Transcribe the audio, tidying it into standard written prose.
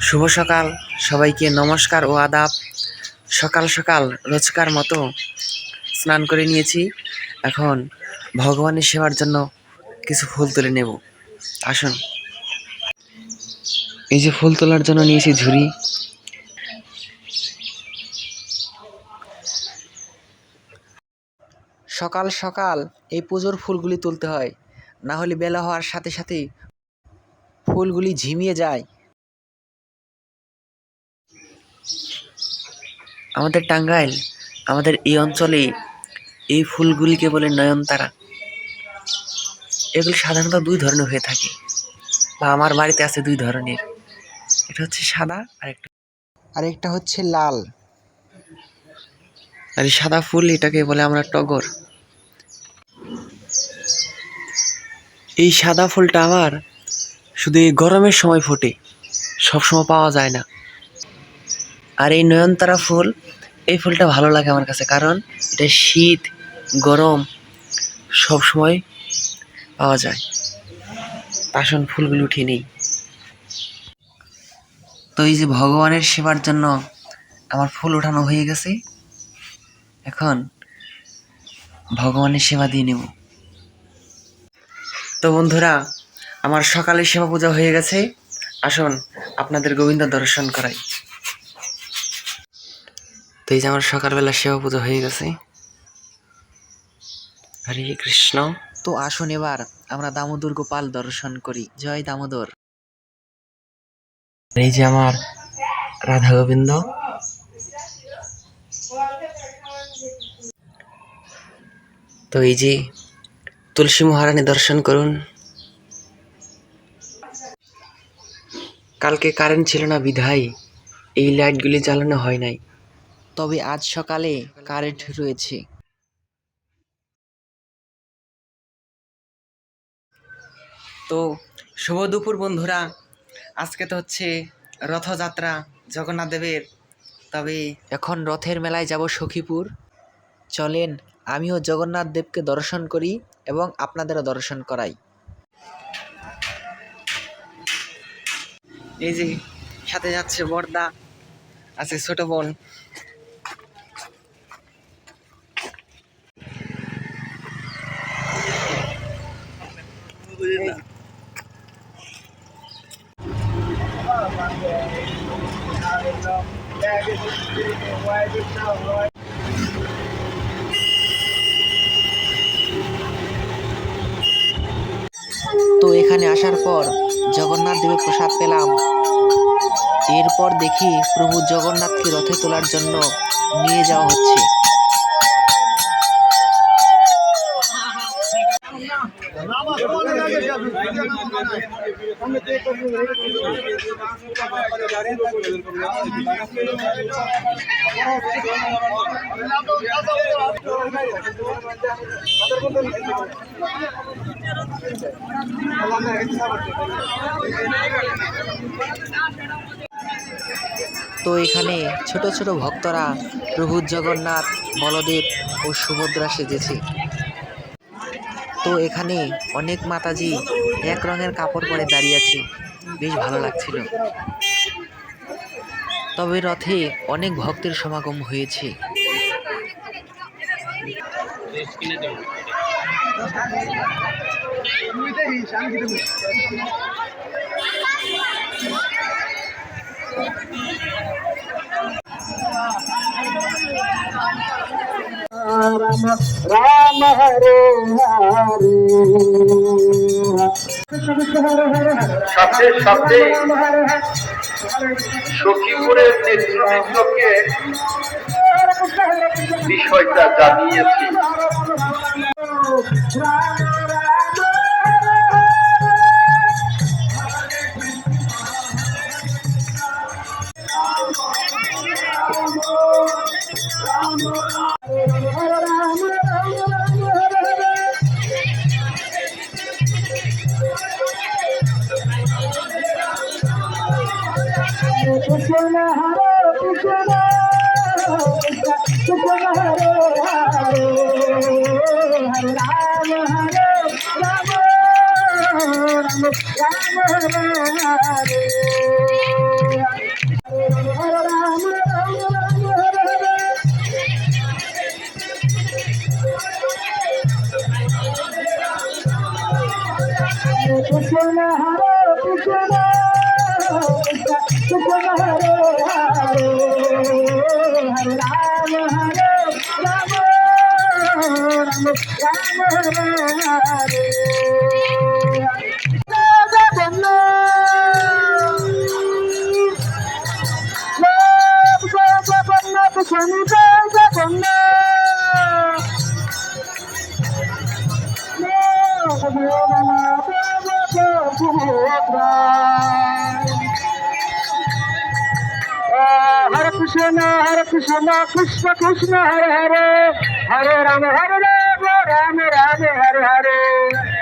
শুভ সকাল সবাইকে, নমস্কার ও আদাব। সকাল সকাল রোজকার মতো স্নান করে নিয়েছি। এখন ভগবানের সেবার জন্য কিছু ফুল তুলে নেব। আসুন, এই যে ফুল তোলার জন্য নিয়েছি ঝুড়ি। সকাল সকাল এই পুজোর ফুলগুলি তুলতে হয়, না হলে বেলা হওয়ার সাথে সাথেই ফুলগুলি ঝিমিয়ে যায়। আমাদের টাঙ্গাইল, আমাদের এই অঞ্চলে এই ফুলগুলিকে বলে নয়নতারা। এগুলি সাধারণত দুই ধরনের হয়ে থাকে, বা আমার বাড়িতে আছে দুই ধরনের। এটা হচ্ছে সাদা, আরেকটা হচ্ছে লাল। আর এই সাদা ফুল এটাকে বলে আমরা টগর। এই সাদা ফুলটা আমার শুধু এই গরমের সময় ফোটে, সবসময় পাওয়া যায় না। আর এই নয়নতারা ফুল, এই ফুলটা ভালো লাগে আমার কাছে, কারণ এটা শীত গরম সব সময় পাওয়া যায়। আসুন ফুলগুলো উঠিয়ে নেই। তো এই যে ভগবানের সেবার জন্য আমার ফুল ওঠানো হয়ে গেছে, এখন ভগবানের সেবা দিয়ে নেব। তো বন্ধুরা, আমার সকালের সেবা পূজা হয়ে গেছে। আসুন আপনাদের গোবিন্দ দর্শন করাই। তো এই যে আমার সকালবেলা সেবা পূজা হয়ে গেছে। হরে কৃষ্ণ। তো আসুন এবার আমরা দামোদর গোপাল দর্শন করি। জয় দামোদর। এই যে আমার রাধা গোবিন্দ। তো এই যে তুলসী মহারানী দর্শন করুন। কালকে কারেন্ট ছিল না বিধায় এই লাইটগুলি জ্বালানো হয় নাই, তবে আজ সকালে কারেন্ট রয়েছে। তো শুভ দুপুর বন্ধুরা। আজকে তো হচ্ছে রথযাত্রা জগন্নাথ দেবের। তবে এখন রথের মেলায় যাব সখীপুর। চলেন আমিও জগন্নাথ দেবকে দর্শন করি এবং আপনাদেরও দর্শন করাই। এই যে সাথে যাচ্ছে বড়দা, আছে ছোট বোন। তো এখানে আসার পর জগন্নাথ দেবের প্রসাদ পেলাম। এরপর দেখি প্রভু জগন্নাথকে রথে তোলার জন্য নিয়ে যাওয়া হচ্ছে। তো এখানে ছোট ছোট ভক্তরা প্রভু জগন্নাথ, বলদেব ও সুভদ্রা সেজেছে। তো এখানে অনেক মাতাজি এক রঙের কাপড় পরে দাঁড়িয়ে আছে, বেশ ভালো লাগছিল। তবে রথে অনেক ভক্তের সমাগম হয়েছে। রাম রাম হরে হরে, সাথে সাথে সখীপুরের নেতৃবৃন্দকে বিষয়টা জানিয়েছি। Hare Hare Krishna, Krishna Krishna, Hare Hare, Hare Rama, Rama Rama, Hare Hare.